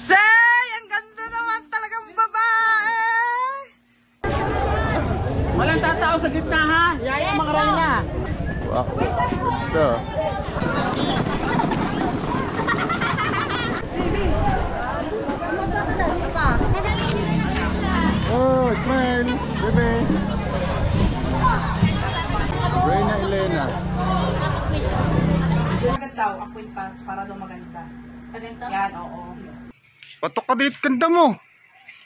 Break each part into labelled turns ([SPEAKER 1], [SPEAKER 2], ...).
[SPEAKER 1] Say! Ang ganda naman talagang babae!
[SPEAKER 2] Walang tatao sa gitna ha. Yaya mga reyna.
[SPEAKER 3] Wow. Ito. Oh, smile. Bebe. Reyna Elena.
[SPEAKER 1] Agad daw, akwintas para daw maganda. Yan, oo.
[SPEAKER 3] Patok ka dito, ganda mo.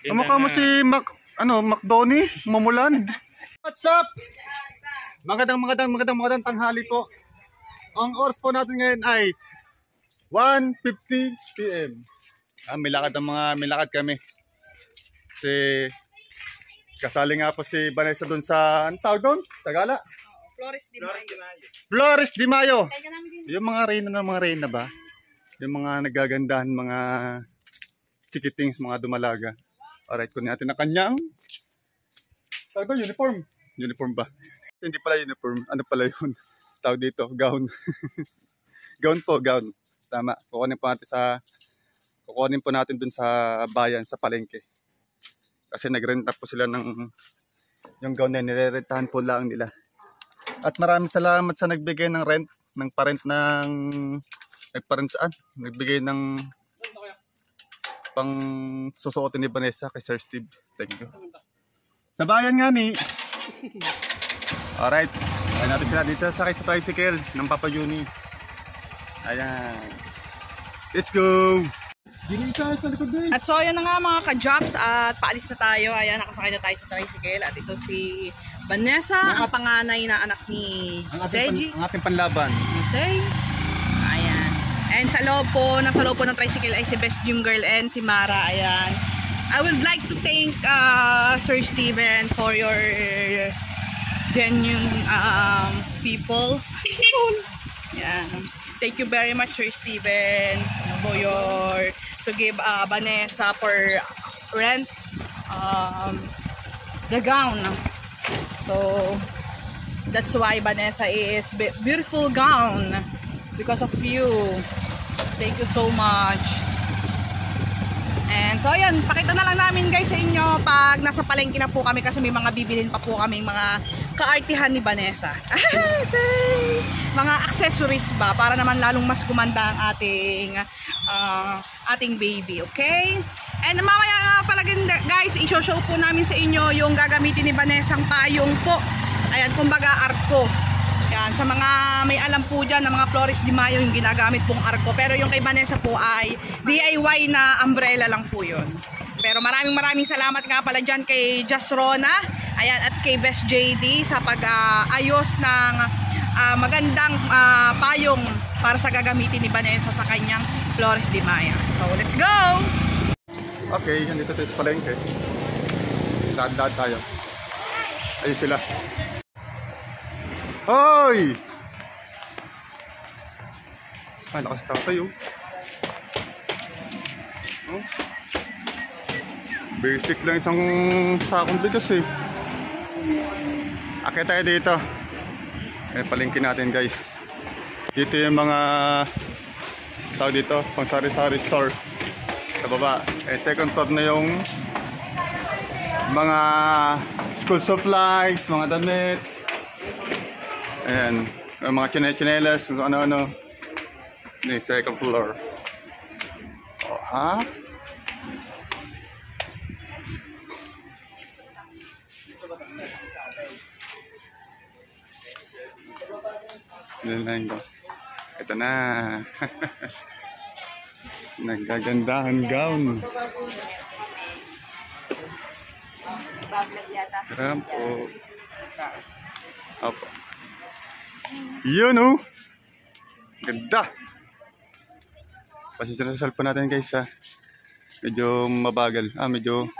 [SPEAKER 3] Kamukha mo si McDonnie, Mamulan. What's up? Magandang tanghali po. Ang oras po natin ngayon ay 1:50 PM. May lakad kami. Kasi kasali nga po si Vanessa doon sa, anong tawag doon? Tagala?
[SPEAKER 1] Flores Di Mayo.
[SPEAKER 3] Flores Di Mayo. Yung mga reyna ba? Yung mga nagagandahan, mga chikitings, mga dumalaga. Alright, kunin natin ang kanyang uniform. Uniform ba? Hindi pala uniform. Ano pala yun? Tawag dito, gown. Gown po, gown. Tama. Kukunin po natin dun sa bayan, sa palengke. Kasi nagrenta po sila ng yung gown na nirerentahan po lang nila. At maraming salamat sa nagbigay ng rent, ng parent ng nagbigay ng pang susuotin ni Vanessa kay Sir Steve. Thank you. Sa bayan nga ni. Alright. Ayan natin sila dito sakay sa tricycle ng Papa Juni. Ayan. Let's go!
[SPEAKER 1] At so ayun na nga mga ka-jobs at paalis na tayo. Ayan, nakasakay na tayo sa tricycle. At ito si Vanessa, ang panganay na anak ni Seji.
[SPEAKER 3] Ang ating panlaban.
[SPEAKER 1] Say. Ayan. And sa loob po ng tricycle ay si Best Gym Girl and si Mara. Ayan. I would like to thank Sir Steven for your genuine people. Ayan. Thank you very much, Sir Steven, for to give Vanessa for rent the gown. So that's why Vanessa is beautiful gown because of you. Thank you so much. And so ayan, pakita na lang namin guys sa inyo pag nasa palengke na po kami kasi may mga bibilhin pa po kaming mga kaartihan ni Vanessa. Mga accessories ba para naman lalong mas gumanda ang ating baby, okay? And mamaya nga pala guys, i-show po namin sa inyo yung gagamitin ni Vanessa ang payong po. Ayan, kumbaga arko. Yan, sa mga may alam po dyan na mga Flores Di Mayo yung ginagamit pong arko. Pero yung kay Vanessa po ay DIY na umbrella lang po yun. Pero maraming salamat nga pala dyan kay Just Rona, ayan, at kay Best JD sa pag-ayos ng magandang payong para sa gagamitin ni Vanessa sa kanyang Flores Di Mayo. So let's go!
[SPEAKER 3] Okay, nandito tayo sa palengke. Daan-daan tayo. Ayun sila. Hoy! Ay, lakas tayo. Oh. Basic lang isang sakong bigas eh. Akit tayo dito. Palengke natin guys. Dito yung mga tawag dito, pang sari-sari store. Sa baba. Second floor na yung mga school supplies, mga damit. Ayan, mga chinelas, kung ano-ano. Ini second floor. Oh, ha? Nilain ko. Ito na. Nagagandahan gown. Rampo. Opo. Yun oh. Ganda. Pasensya na sa cellphone natin guys ha. Medyo mabagal. Medyo.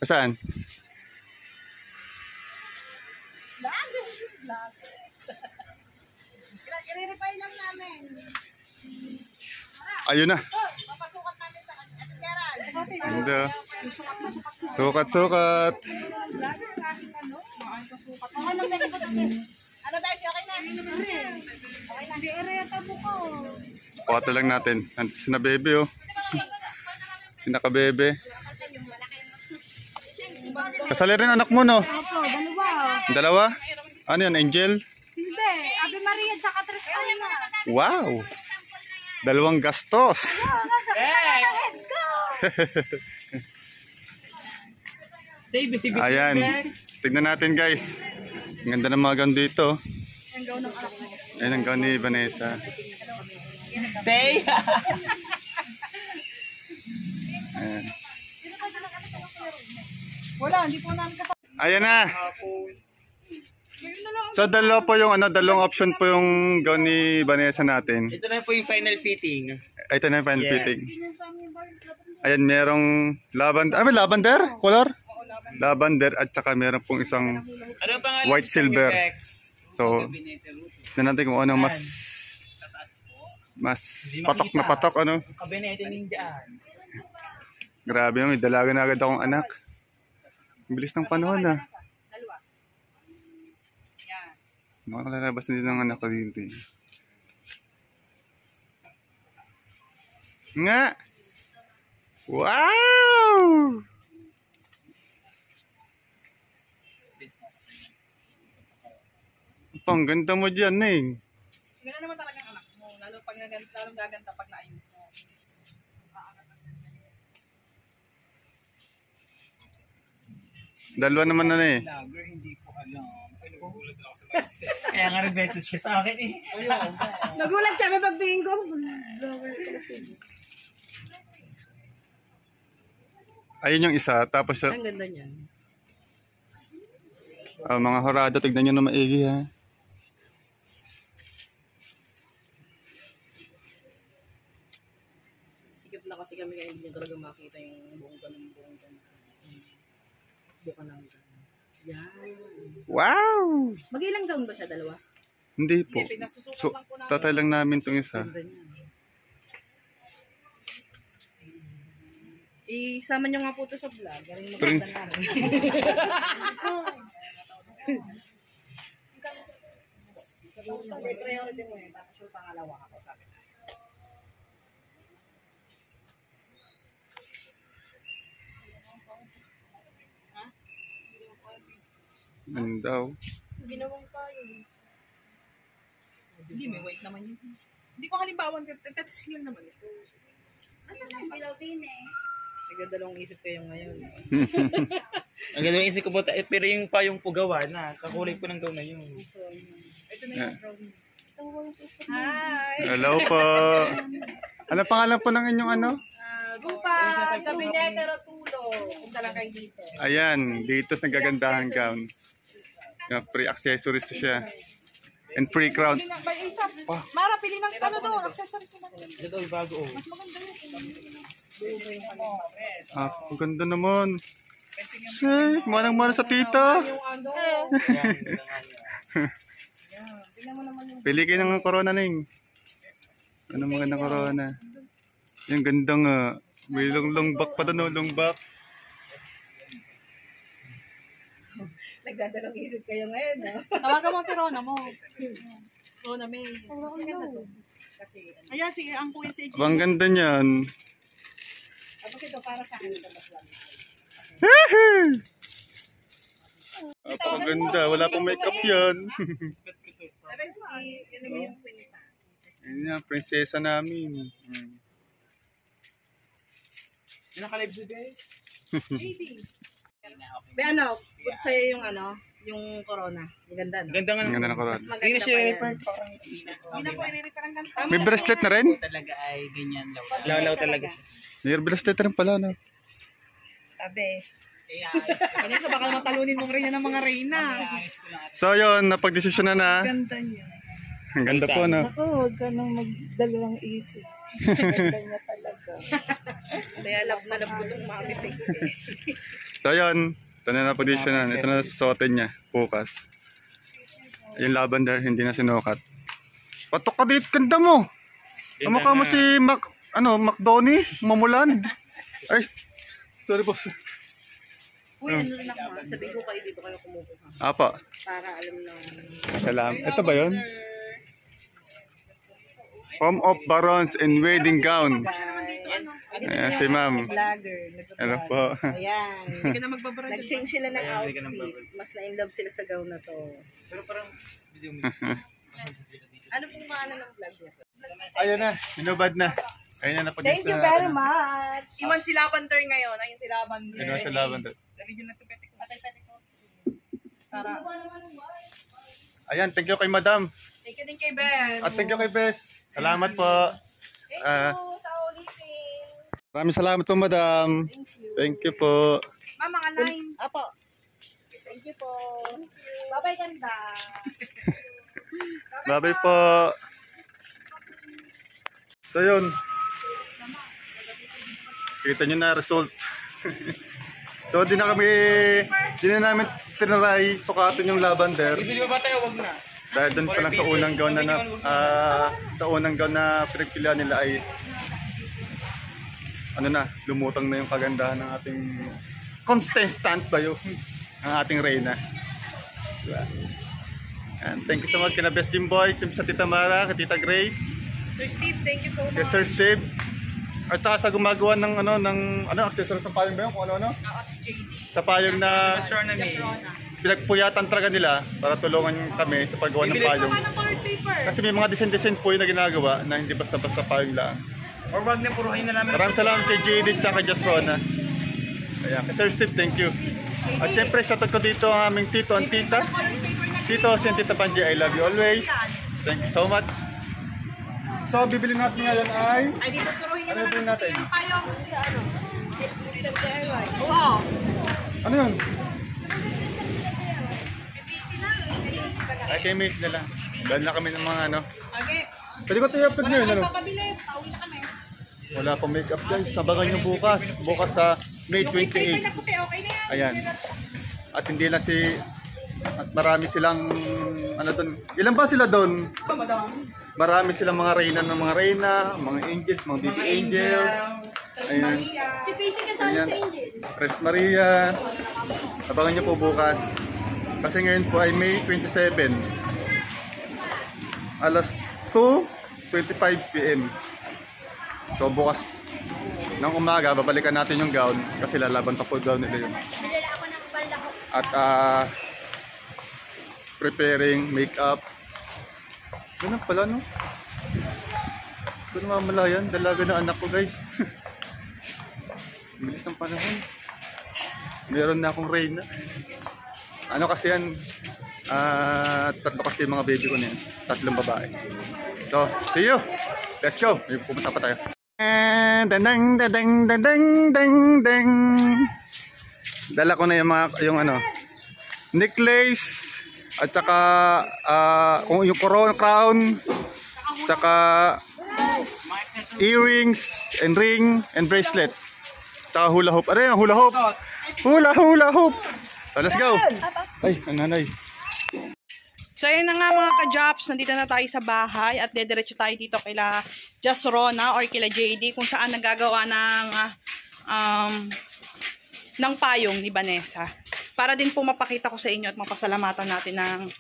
[SPEAKER 3] Saan?
[SPEAKER 1] I-verify lang namin.
[SPEAKER 3] Ayun na.
[SPEAKER 1] Papasukat namin sa Gerald.
[SPEAKER 3] Ganda. Sukat-sukat.
[SPEAKER 1] Ano ba? Okay na? Okay na.
[SPEAKER 3] Pukata lang natin. Nandito si na baby oh. Si nakabebe. Kasali rin anak mo, no?
[SPEAKER 4] Opo, dalawa.
[SPEAKER 3] Dalawa? Ano yan, Angel?
[SPEAKER 4] Hindi, Ave Maria tsaka Tres Almas.
[SPEAKER 3] Wow! Dalawang gastos.
[SPEAKER 4] Oh, nasa head ko.
[SPEAKER 3] Ayan. Tignan natin, guys. Ang ganda ng mga gown dito. Ayan ang gown ni Vanessa.
[SPEAKER 2] Say!
[SPEAKER 3] Ayan.
[SPEAKER 1] Wala, hindi po namin kasama.
[SPEAKER 3] Ayan na. So dalawa po yung dalawang option po yung gown ni Vanessa natin.
[SPEAKER 2] Ito na po yung final fitting.
[SPEAKER 3] Ito na yung final
[SPEAKER 2] Yes.
[SPEAKER 3] fitting. Ayan, merong lavender. Ano ba, lavender? Color? Lavender at saka meron pong isang
[SPEAKER 2] Ano ang pangalan?
[SPEAKER 3] white silver. So, tignan natin kung ano mas patok na patok, ano.
[SPEAKER 2] Kabinete nindiyan.
[SPEAKER 3] Grabe, may dalaga na agad akong anak. Ang bilis ng panahon, ah. Nakakalabas na din ng anak ko dito. Nga! Wow! Ang ganda mo dyan, eh.
[SPEAKER 1] Ganda naman talaga ang anak mo. Lalo pag lalong gaganda pag naayos mo.
[SPEAKER 3] Dalawa naman na eh.
[SPEAKER 2] Vlogger, hindi ko alam. Ay, nagugulat ako sa message. Kaya nga nag-message siya sa akin eh.
[SPEAKER 1] Nagulat kami pagtingin ko.
[SPEAKER 3] Ayun yung isa. Tapos
[SPEAKER 1] Ang ganda niyan.
[SPEAKER 3] mga horado, tignan nyo na maigi, ha.
[SPEAKER 1] Sikip na kasi kami kaya hindi nyo talaga makita yung buong ganun. Buka ng ganun. Yan.
[SPEAKER 3] Wow!
[SPEAKER 1] Mag-ilang gown ba siya? Dalawa?
[SPEAKER 3] Hindi po. So, tatay lang namin itong isa.
[SPEAKER 1] Ganda niya. Isama nyo nga po ito sa vlog. Galing
[SPEAKER 3] Prince.
[SPEAKER 1] maganda namin. Priority mo eh. Tapos yung pangalawa ako sabi na.
[SPEAKER 3] Ano daw?
[SPEAKER 4] Ginawang tayo.
[SPEAKER 1] Hindi, may weight naman yun. Hindi ko halimbawa, tatis lang naman.
[SPEAKER 4] Asan ang bilawin eh?
[SPEAKER 1] Nagdadalawang isip kayo ngayon.
[SPEAKER 2] Ang ganda yung isip ko po, pero yung pa yung pugawa na, kakulay po ng gown na yun.
[SPEAKER 1] Ito na
[SPEAKER 3] Yeah.
[SPEAKER 1] yung brownie.
[SPEAKER 4] Hi!
[SPEAKER 3] Hello po. Ano pangalan po ng inyong ano?
[SPEAKER 1] Gupa, Gabinete Rotulo. Punta lang kayo dito.
[SPEAKER 3] Ayan, dito sa nagagandahan gown. Yung free accessories to siya. And free crown.
[SPEAKER 1] Mara, pili ng ano doon, accessories naman.
[SPEAKER 2] Ito yung bago oh.
[SPEAKER 1] Mas maganda yun.
[SPEAKER 3] Ang ganda naman. Shit, manang-mana sa tita.
[SPEAKER 1] Yung ano.
[SPEAKER 3] Pili kayo ng corona ning. Ano magandang corona? Yung ganda nga. May long back pa doon, long back.
[SPEAKER 1] Nagdadalawang isip kayo ngayon. Tawagan mo ang Tirona mo. Rona May. Mas maganda to. Kasi, ayan, sige, ang kuya si
[SPEAKER 3] Ang ganda niyan.
[SPEAKER 1] Tapos ito, para sa akin. Ito, mas lang.
[SPEAKER 3] Ang ganda. Wala pang makeup yan.
[SPEAKER 1] Yun naman yung pinitas.
[SPEAKER 3] Yan yung prinsesa namin.
[SPEAKER 2] Yung naka-live to guys?
[SPEAKER 1] JD. Be, ano, put sa'yo yung ano, yung corona. Ang ganda, no?
[SPEAKER 2] Ganda nga
[SPEAKER 3] Ang ganda ng corona.
[SPEAKER 1] Mas maganda
[SPEAKER 2] Hindi na siya
[SPEAKER 1] pa yan.
[SPEAKER 2] refer parang
[SPEAKER 1] Hindi na po i-refer ang ganda.
[SPEAKER 3] May bracelet na rin?
[SPEAKER 2] talaga ay ganyan daw. Lawlaw talaga.
[SPEAKER 3] May bracelet rin pala, no?
[SPEAKER 1] Sabi. Kanya sa baka matalunin mong reyna ng mga reyna.
[SPEAKER 3] So, yun, napag-desisyon na.
[SPEAKER 1] Ganda niya.
[SPEAKER 3] Ang ganda po, no?
[SPEAKER 4] Ako, huwag ka nang magdalawang isip. Ganda niya talaga.
[SPEAKER 1] Kaya love na love ko itong mami pig.
[SPEAKER 3] So, yun. Ito na napag-desisyon na. Ito na susuotin niya. Bukas. Yung lavender, hindi na sinukat. Patok ka dito, ganda mo. Kamukha mo si McDonnie, mamulan. Ay, sorry po.
[SPEAKER 1] Uy, ano rin ako ha? Sabi ko kayo dito kayo kumukuha.
[SPEAKER 3] Apa,
[SPEAKER 1] Para alam na.
[SPEAKER 3] salamat. Ito ba yun? Home of Barons and Wedding Gown. Ayan, si ma'am.
[SPEAKER 4] Vlogger.
[SPEAKER 3] Hello po.
[SPEAKER 4] Ayan.
[SPEAKER 1] Hindi ka na magbabarad.
[SPEAKER 4] Nag-change sila ng
[SPEAKER 2] Ayan, hindi ka nang
[SPEAKER 4] outfit.
[SPEAKER 2] babad.
[SPEAKER 4] Mas na-inlove sila sa gown na to.
[SPEAKER 2] Pero parang video mo.
[SPEAKER 4] Ano pong pangalan ng vlog niya?
[SPEAKER 3] Ayan na, inubad na. Ayan na,
[SPEAKER 4] Thank you very much.
[SPEAKER 1] Iwan si Lavender ngayon. Ayun si Lavender.
[SPEAKER 3] Ayun sa lavender.
[SPEAKER 1] Lalagyan natin pete ko. Patay-pete ko. Para.
[SPEAKER 3] Ayan, thank you kay madam.
[SPEAKER 1] Thank you din kay Ben.
[SPEAKER 3] At thank you kay Bes. Salamat po.
[SPEAKER 4] Thank you sa ulitin.
[SPEAKER 3] Maraming salamat po, madam. Thank you po.
[SPEAKER 1] Ma'am, mga 9.
[SPEAKER 4] Apo. Thank you po. Bye-bye, ganda.
[SPEAKER 3] Bye-bye po. So yun. Kita nyo na result. So di na namin tinaray sukatin yung lavender.
[SPEAKER 2] Bibili ba tayo? Wag na.
[SPEAKER 3] Dahil doon pa lang sa unang gown na pinagpilihan nila ay lumutang na yung kagandahan ng ating contestant ba yun? Ang ating reyna. Diba? And thank you so much kina Best Jim Boy, sa Tita Mara, kay Tita Grace,
[SPEAKER 1] Sir Steve, thank you so
[SPEAKER 3] kay
[SPEAKER 1] much.
[SPEAKER 3] Sir Steve, at saka sa gumagawa ng accessories ng payong ba yun? Kung ano?
[SPEAKER 1] Si JD.
[SPEAKER 3] Sa payong na
[SPEAKER 2] Gastronomy.
[SPEAKER 3] pinagpuyatan talaga nila para tulungan kami sa paggawa ng payong.
[SPEAKER 1] Ano colored paper?
[SPEAKER 3] Kasi may mga design po yung na ginagawa na hindi basta-basta payong lang.
[SPEAKER 2] Or wag na puruhin na namin.
[SPEAKER 3] Maraming salamat kay JD at kay Jasrona. Ayan, kay Sir Steve, thank you. At syempre, shoutout ko dito ang aming tito and tita. Tito, si Tita Panji, I love you always. Thank you so much. So, bibili natin ngayon ay...
[SPEAKER 1] Ay, di ba puruhin
[SPEAKER 3] Ano
[SPEAKER 1] nyo
[SPEAKER 3] bibili natin?
[SPEAKER 1] yung payong? Oo.
[SPEAKER 3] Ano yun? Ay, kay Miss na lang. Dahil na kami ng mga ano.
[SPEAKER 1] Okay.
[SPEAKER 3] Pwede ko tayo upload nyo yun, ano?
[SPEAKER 1] Papabili. Pauwi na kami.
[SPEAKER 3] Wala pang makeup guys. Sabagan nyo bukas. Bukas sa May
[SPEAKER 1] Paper
[SPEAKER 3] 28.
[SPEAKER 1] na puti, okay na yan.
[SPEAKER 3] Ayan. At hindi na at marami silang ano doon. Ilan ba sila doon? Marami silang mga reyna, mga angels, mga baby angels. Ayan.
[SPEAKER 4] Si Pacey kasama
[SPEAKER 3] Ayan.
[SPEAKER 4] sa Angel.
[SPEAKER 3] Tres Maria. Abangan nyo po bukas. Kasi ngayon po ay May 27. Alas 2:25 PM. So bukas ng umaga, babalikan natin yung gown kasi lalaban pa po gown nila yun. At preparing makeup. Ganun pala, no? Ito namamalayan, dalaga na anak ko guys. Bilis ng panahon. Meron na akong reyna. Ano kasi yan? Tatlo kasi yung mga baby ko na yan. 3 babae. So, see you! Let's go! May pumunta pa tayo. Dadang, dadang, dadang, dang, dang. Dala ko na yung necklace at saka yung crown, saka earrings and ring and bracelet. Saka hula hoop. Ano yan? Hula hoop. Hula hoop. So, let's go. Ay, ang nanay.
[SPEAKER 1] So yun na nga mga ka-jobs, nandito na tayo sa bahay at dediretso tayo dito kila Jasrona or kila JD kung saan nagagawa ng payong ni Vanessa. Para din po mapakita ko sa inyo at mapasalamatan natin ng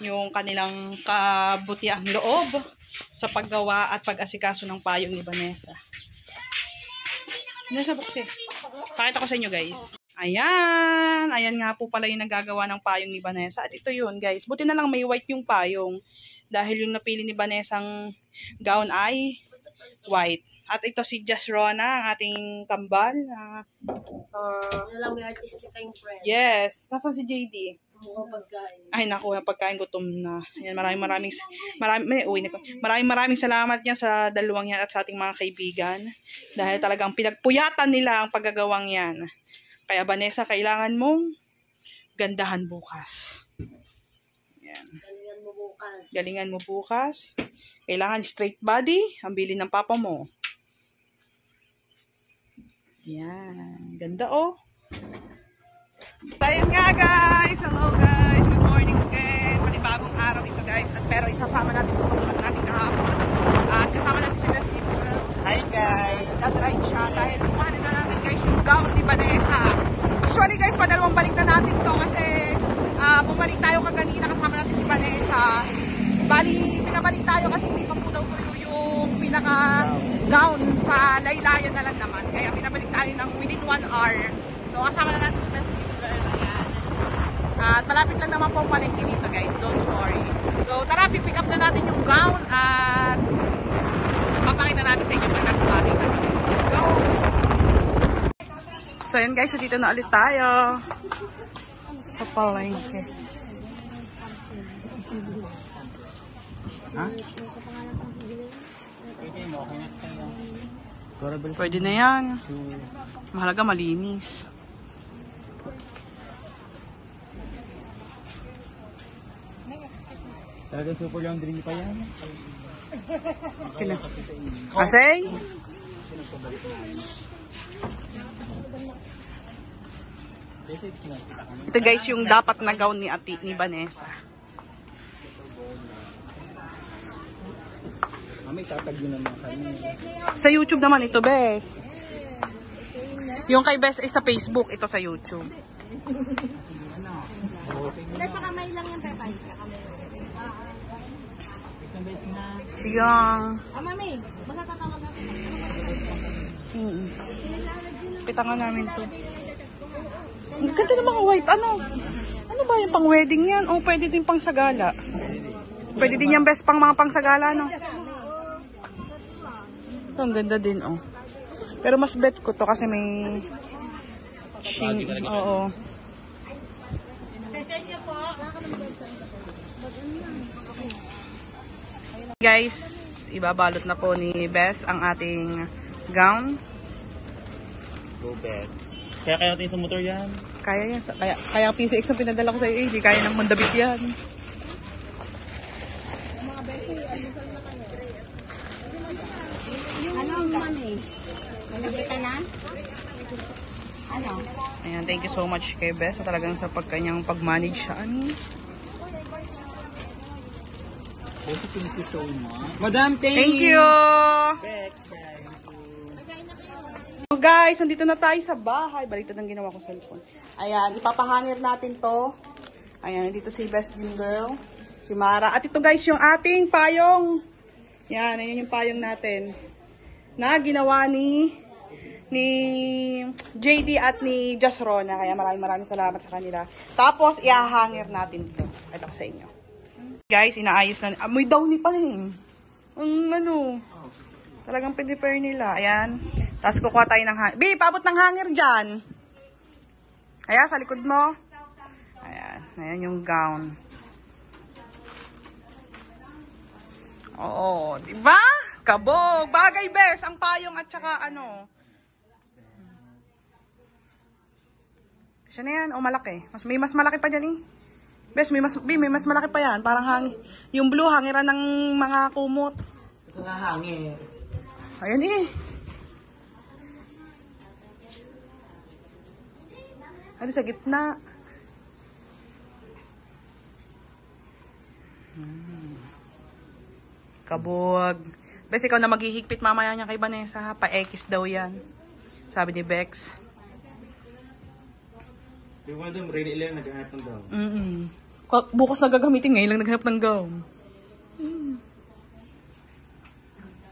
[SPEAKER 1] yung kanilang kabutiang loob sa paggawa at pag-asikaso ng payong ni Vanessa. Nasa buksi. Pakita ko sa inyo guys. Ayan. Ayan nga po pala yung nagagawa ng payong ni Vanessa. At ito yun guys. Buti na lang may white yung payong. Dahil yung napili ni Vanessa ang gown ay white. At ito si Jasrona, ang ating kambal.
[SPEAKER 4] Alam mo, artistic kayong friend.
[SPEAKER 1] Yes. Nasaan si JD?
[SPEAKER 4] Pagkain.
[SPEAKER 1] Ay naku, pagkain gutom na. Ayan, maraming salamat niya sa dalawang yan at sa ating mga kaibigan. Dahil talagang pinagpuyatan nila ang paggagawang yan. Kaya Vanessa, kailangan mong gandahan bukas. Yan. Galingan mo bukas. Kailangan straight body. Ang bili ng papa mo. Yan. Ganda oh. Tayo nga guys. Hello guys. Good morning again. Panibagong araw ito guys. Pero isasama natin sa vlog natin kahapon. At kasama natin si Bessie.
[SPEAKER 2] Hi guys!
[SPEAKER 1] That's right siya. Dahil kuhanin na natin guys yung gown ni Vanessa. Actually guys, padalawang balik na natin to kasi bumalik tayo kaganina kasama natin si Vanessa. Bali, pinabalik tayo kasi hindi pa po daw tuyo yung gown sa laylayan na lang naman. Kaya pinabalik tayo ng within 1 hour. So kasama na natin si Best Girl. Ayan. At malapit lang naman po ang palengke dito guys. Don't worry. So tara, pick up na natin yung gown at papakita namin sa inyo pa nakapari na. Let's go! So yun guys, so dito na ulit tayo sa palengke. Ha? Pwede na yan. Mahalaga malinis.
[SPEAKER 2] Talagang super laundry pa yan.
[SPEAKER 1] Asay? Ito guys yung dapat na gown ni Vanessa.
[SPEAKER 2] May tatag yun naman kami.
[SPEAKER 1] Sa YouTube naman ito, Bes. Yung kay Bes ay sa Facebook, ito sa YouTube. Pakamay lang yan, Pepay. Sige lang. Mami, magkakatawag natin. Pitangan namin to. Ang ganda ng mga white, ano? Ano ba yung pang wedding yan? O pwede din pang sagala. Pwede din yan, Bes, pang mga pang sagala, no? Ang ganda din, oh. Pero mas bet ko to kasi may sheen. Oo. Guys, ibabalot na po ni Bes ang ating gown.
[SPEAKER 2] Go Bets. Kaya natin sa motor yan.
[SPEAKER 1] Kaya yan. Kaya ang PCX ang pinadala ko sa iyo, hindi kaya ng mandabit yan. Ayan, thank you so much kay Bes. So, talagang sa pagkanyang pag-manage siya.
[SPEAKER 2] Thank you so much. Madam,
[SPEAKER 1] Thank you! So guys, nandito na tayo sa bahay. Balito ng ginawa ko sa cellphone. Ayan, ipapahangir natin to. Ayan, dito si Best Gym Girl. Si Mara. At ito guys, yung ating payong. Yan, ayan yung payong natin. Na ginawa ni JD at ni Just Rona. Kaya maraming salamat sa kanila. Tapos, ihahangir natin to. Ito ko sa inyo. Guys, inaayos na. Amoy downy pa rin. Ang ano. Talagang pinipare nila. Ayan. Tapos kukuha tayo ng hanger. Bi, paabot ng hanger dyan. Ayan, sa likod mo. Ayan. Ayan yung gown. Oo. Diba? Kabog. Bagay, Bes. Ang payong at saka ano. Siya na yan. O, malaki. May mas malaki pa dyan eh. Bes, may mas malaki pa yan. Parang hangin. Yung blue, hangiran ng mga kumot.
[SPEAKER 2] Ito nga hangin.
[SPEAKER 1] Ayan eh. Ano sa gitna? Kabog. Bes, ikaw na maghihigpit mamaya niya kay Vanessa ha. Pa-X daw yan. Sabi ni Bex.
[SPEAKER 2] Yung mga doon, really lang naghahanap ng gown.
[SPEAKER 1] Bukas na gagamitin, ngayon lang naghanap ng gown.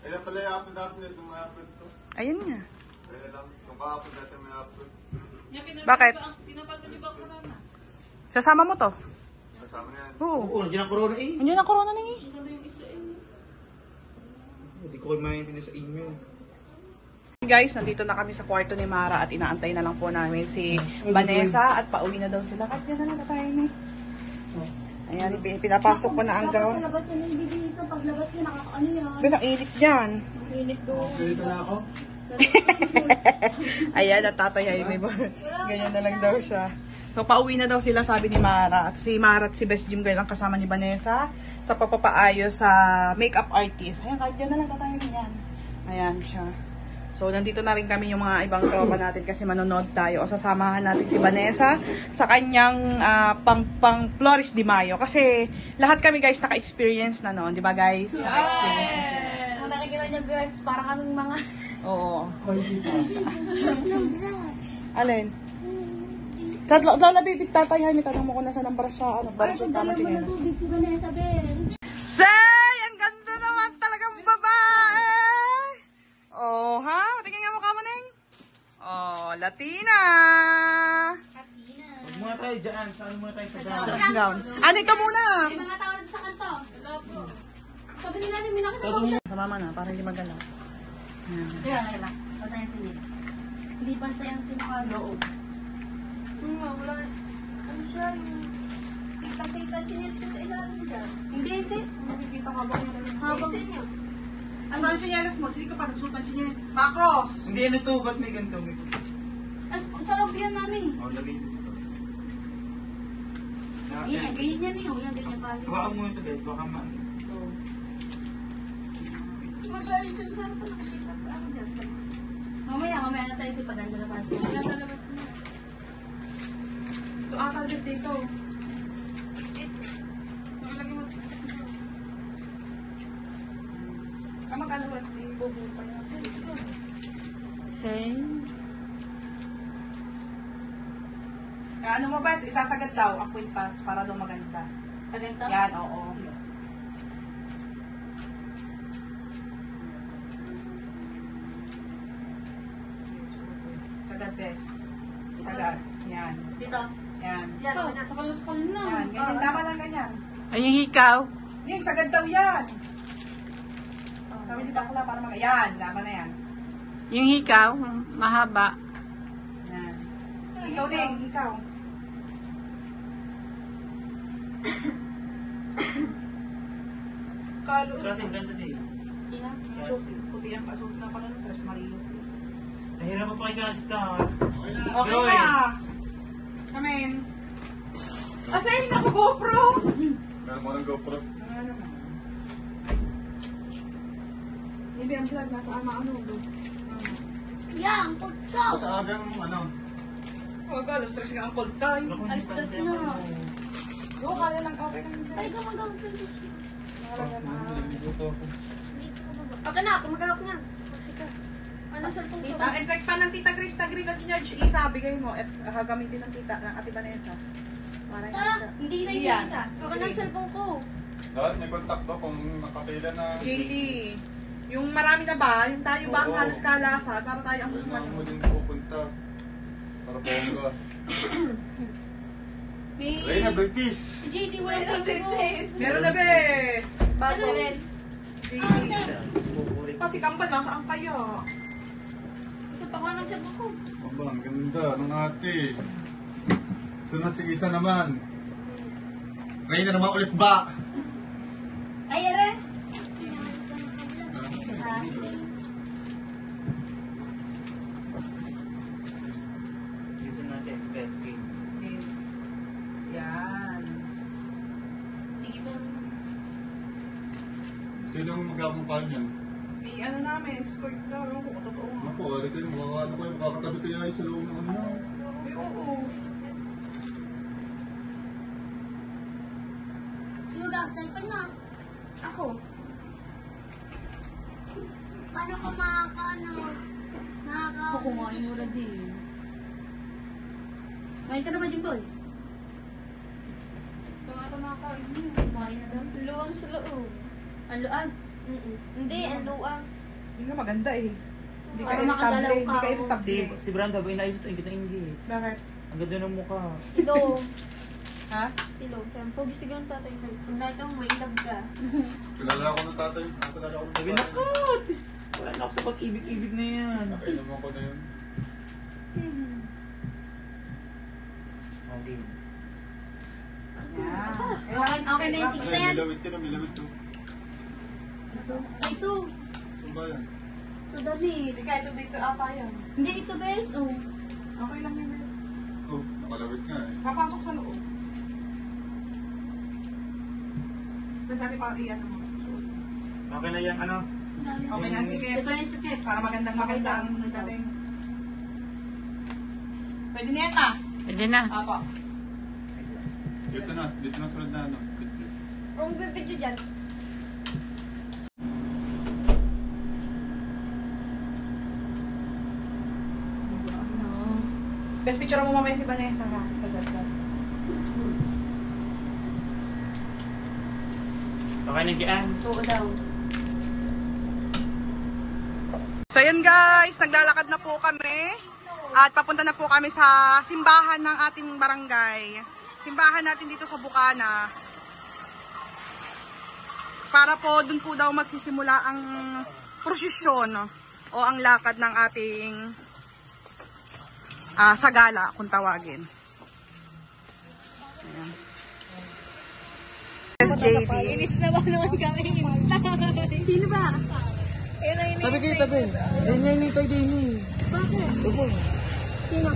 [SPEAKER 3] Kaya pala yung upload natin ito, mga upload to.
[SPEAKER 1] Ayun nga.
[SPEAKER 3] Kaya lang, kung pa-upload natin may upload.
[SPEAKER 1] Bakit? Sasama mo to?
[SPEAKER 3] Kasama na yan.
[SPEAKER 1] Oo.
[SPEAKER 2] Oo, nandiyan ang corona eh.
[SPEAKER 1] Andiyan ang corona na eh.
[SPEAKER 2] Hindi ko kayo maintindihan sa inyo.
[SPEAKER 1] Guys, nandito na kami sa kwarto ni Mara at inaantay na lang po namin si Vanessa at pauwi na daw sila. Kahit yan na lang tayo ni. Ayan, pinapasok ko na ang gown.
[SPEAKER 5] Sa labas yun, ibibigay sa paglabas niya, nakakaano yan.
[SPEAKER 1] Bes, ang init dyan.
[SPEAKER 5] Init doon.
[SPEAKER 2] Dito na ako.
[SPEAKER 1] Ayan, natatayay ni ba? Ganyan na lang daw siya. So, pauwi na daw sila, sabi ni Mara. At si Mara at si Best Gym Girl ang kasama ni Vanessa sa pagpapaayos sa makeup artist. Ayan, kahit dyan na lang tayo niyan. Ayan siya. So, nandito na rin kami yung mga ibang tropa natin kasi manonood tayo. O, sasamahan natin si Vanessa sa kanyang pang Flores de Mayo. Kasi lahat kami guys naka-experience na noon. Di ba guys? Naka-experience na sila.
[SPEAKER 5] Kung nakikita nyo guys, parang kaming mga...
[SPEAKER 1] Oo. Alin? Lola, baby, tatay, may tanong mo kung nasa ng brush siya. Ano, brush siya, tama siya
[SPEAKER 5] Walang tubig si Vanessa, Ben.
[SPEAKER 1] Say! Ang ganda naman talagang babae! Oh, ha? Tingnan nga mukha mo, Neng. Oh, Latina.
[SPEAKER 2] Huwag muna tayo dyan. Saan muna tayo sa
[SPEAKER 1] Gown. Ano ito muna?
[SPEAKER 5] May mga tao sa kanto. Sabi nila rin, minakita ko.
[SPEAKER 1] Sa mama na, para hindi magalaw.
[SPEAKER 5] Kaya, kaya. Patay ang tinil. Hindi pantay ang tinil.
[SPEAKER 4] Wala. Ano siya, yung kitang-kita chinelas ko sa ilalim dyan.
[SPEAKER 5] Hindi, hindi.
[SPEAKER 1] Nakikita ka ba yung
[SPEAKER 5] Habang
[SPEAKER 1] Saan sinyelas mo? Hindi ka pa nagsultan sinyelas. Macros!
[SPEAKER 2] Hindi, ano to? Ba't may ganito?
[SPEAKER 5] sa loob yan namin.
[SPEAKER 2] Oh, lagay dito.
[SPEAKER 5] Yan, ganyan yan yun. Yan, ganyan pa.
[SPEAKER 2] Baka mo ito, guys. Baka ma...
[SPEAKER 4] Mag-alisan sa ako nakikita ko ako dyan.
[SPEAKER 5] Mamaya na tayo sa padandala pa. Nasa labas na.
[SPEAKER 1] Ito ata guys dito. Magkano ba yung bubo pa niya?
[SPEAKER 4] Same.
[SPEAKER 1] Kaya ano mo ba? Isasagad daw ang kwintas para daw maganda.
[SPEAKER 5] Kaganto?
[SPEAKER 1] Yan, oo. Sagad, bes. Sagad. Yan.
[SPEAKER 5] Dito.
[SPEAKER 1] Yan.
[SPEAKER 5] Yan, nasa kaluskal na.
[SPEAKER 1] Yan. Ganyan. Tama lang ganyan.
[SPEAKER 4] Ay, yung hikaw.
[SPEAKER 1] Yung sagad daw yan. Sabi ni bakla para mag... Yan. Tama na yan.
[SPEAKER 4] Yung hikaw, mahaba.
[SPEAKER 1] Yan. Ikaw din. Ikaw.
[SPEAKER 2] Kasi ang ganda din.
[SPEAKER 5] Ina.
[SPEAKER 1] Puti ang pasok na pala ng Tres Marias.
[SPEAKER 2] Nahirap pa kayo ka-star.
[SPEAKER 1] Okay
[SPEAKER 2] Go,
[SPEAKER 1] na. Come in. Asay, naku GoPro.
[SPEAKER 3] Meron mo ng GoPro.
[SPEAKER 1] Hindi ang vlog nasa ano.
[SPEAKER 5] Yang, pagkaw.
[SPEAKER 3] Pagkaagang ano.
[SPEAKER 1] Oh, alas stress nga ang cold time.
[SPEAKER 5] Ay, stress na.
[SPEAKER 1] Go, kaya lang okay ka nito.
[SPEAKER 5] Ay, gumagawa ko dito.
[SPEAKER 3] Nalilibuto ako.
[SPEAKER 5] Okay na, kumagawak na. Kasi ka. Ano cellphone ko?
[SPEAKER 1] And check pa ng Tita Krista Green at Junior Isa, bigay mo at gagamitin ng tita ng Ate Vanessa. Para
[SPEAKER 5] Hindi na
[SPEAKER 1] Hindi
[SPEAKER 5] yung
[SPEAKER 1] yan.
[SPEAKER 5] isa. Okay na yung cellphone ko.
[SPEAKER 3] Dahil may contact daw kung nakapila na.
[SPEAKER 1] JD. Yung marami na ba? Yung tayo ba ang
[SPEAKER 3] Oo.
[SPEAKER 1] halos kalasa? Para tayo ang
[SPEAKER 3] Ayun na ang
[SPEAKER 1] ano.
[SPEAKER 3] muling pupunta. Para bongga.
[SPEAKER 5] May...
[SPEAKER 3] Reyna British.
[SPEAKER 5] Si JD, wala pa yung mo.
[SPEAKER 1] Meron na bes!
[SPEAKER 5] Bago rin.
[SPEAKER 1] JD. Kasi kambal, nasaan kayo?
[SPEAKER 5] Isa pa nga ng cellphone ko.
[SPEAKER 3] Aba, ang ganda ng ate. Sunod si Isa naman. Reyna naman ulit ba?
[SPEAKER 5] Ay, are.
[SPEAKER 2] Listen natin. Best game.
[SPEAKER 1] Yan.
[SPEAKER 5] Sige ba?
[SPEAKER 3] Sino ang magkakong pa niyan?
[SPEAKER 1] May ano namin, skirt lang. Ako, totoo nga.
[SPEAKER 3] Ako, ali kayo, makakatabi kaya sa loob ng ano.
[SPEAKER 1] Ay, oo.
[SPEAKER 5] Mag-cellphone na.
[SPEAKER 1] Ako.
[SPEAKER 5] Paano ko kukumain mo na din. Kumain ka na ba, Jumboy? Kumakain mo. Kumain na daw.
[SPEAKER 6] Luwang sa loob.
[SPEAKER 5] Ang luag.
[SPEAKER 6] Hindi, ang luwang.
[SPEAKER 1] Yun nga maganda eh. Hindi ka
[SPEAKER 5] Para
[SPEAKER 1] irritable.
[SPEAKER 5] makagalaw ka,
[SPEAKER 1] Hindi ka
[SPEAKER 5] oo.
[SPEAKER 1] irritable.
[SPEAKER 2] Si Branda, ba inaayos ito? Hindi kita ingit.
[SPEAKER 1] Bakit?
[SPEAKER 2] Ang ganda ng mukha.
[SPEAKER 6] Ilong.
[SPEAKER 1] Ha?
[SPEAKER 6] Ilong. Sabi, pag-isigaw ng tatay sa'yo. Kung dahil kang may love ka.
[SPEAKER 3] Kilala ako ng tatay. Kilala ako ng
[SPEAKER 2] Sabi na, cut! Wala na ako sa pag-ibig-ibig na yan.
[SPEAKER 3] Nakainuman ko na yun.
[SPEAKER 2] Okay.
[SPEAKER 1] Yan.
[SPEAKER 5] Okay na yung sige na yan.
[SPEAKER 3] Milawit ka na, milawit to.
[SPEAKER 5] Ay, ito.
[SPEAKER 3] Saan ba yan?
[SPEAKER 5] So, damit.
[SPEAKER 1] Hindi ka ito dito ata yan.
[SPEAKER 5] Hindi, ito, bes. Oh.
[SPEAKER 1] Okay lang yun.
[SPEAKER 3] Oh, nakalawit nga eh.
[SPEAKER 1] Papasok sa loob. Tapos natin pa iyan mo.
[SPEAKER 2] Okay na yan, ano?
[SPEAKER 1] Okay na, sige.
[SPEAKER 5] Ito yung sakit.
[SPEAKER 1] Para magandang dating. Pwede na yan, ma?
[SPEAKER 4] Pwede na.
[SPEAKER 1] Apo.
[SPEAKER 3] Dito na sunod na ano.
[SPEAKER 6] Kung bibidyo dyan.
[SPEAKER 1] Best picture mo mamaya si Vanessa ha. Sa chat.
[SPEAKER 2] Okay na yan.
[SPEAKER 5] Oo daw.
[SPEAKER 1] So yun guys, naglalakad na po kami at papunta na po kami sa simbahan ng ating barangay. Simbahan natin dito sa Bukana. Para po dun po daw magsisimula ang prosesyon o ang lakad ng ating sagala kung tawagin. Ayan. SJD.
[SPEAKER 6] Inis na ba naman kami? Sino ba?
[SPEAKER 2] Tabi kayo, tabi. Ganyan tayo din.
[SPEAKER 6] Bakit? Sino?